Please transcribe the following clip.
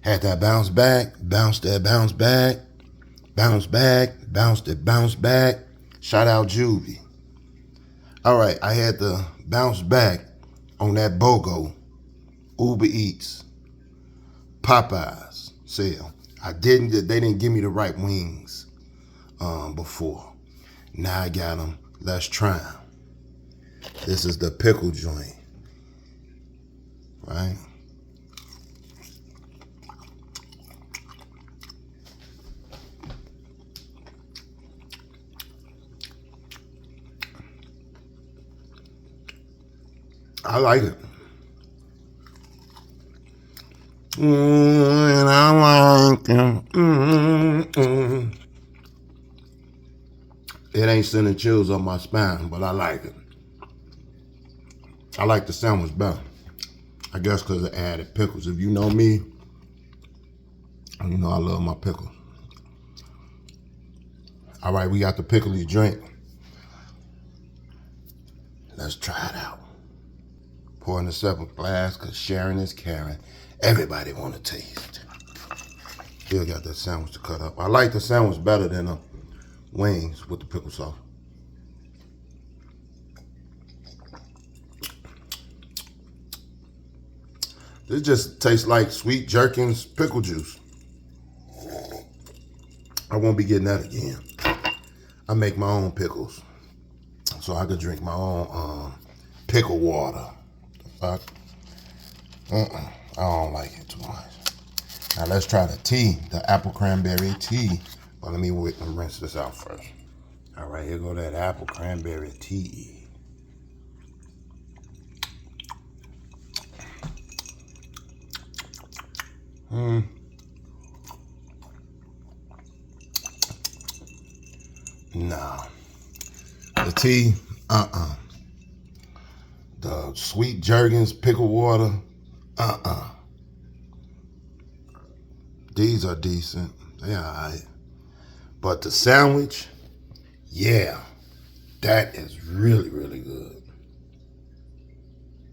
Had that bounce back, bounced that bounce back, bounce back, bounced it, bounce back. Shout out Juvie. All right, I had to bounce back on that BOGO, Uber Eats, Popeyes sale. They didn't give me the right wings before. Now I got them. Let's try them. This is the pickle joint, right? I like it. And I like it. It ain't sending chills up my spine, but I like it. I like the sandwich better. I guess because it added pickles. If you know me, you know I love my pickles. All right, we got the pickly drink. Let's try it out. Pour in a separate glass because sharing is caring. Everybody want to taste. Still got that sandwich to cut up. I like the sandwich better than the wings with the pickle sauce. This just tastes like Sweet Jerkins pickle juice. I won't be getting that again. I make my own pickles, so I could drink my own pickle water. The fuck? I don't like it too much. Now let's try the tea, the apple cranberry tea. But let me rinse this out first. All right, here go that apple cranberry tea. Nah. The tea, The Sweet Jergens pickle water, These are decent. They all right. But the sandwich, yeah, that is really, really good.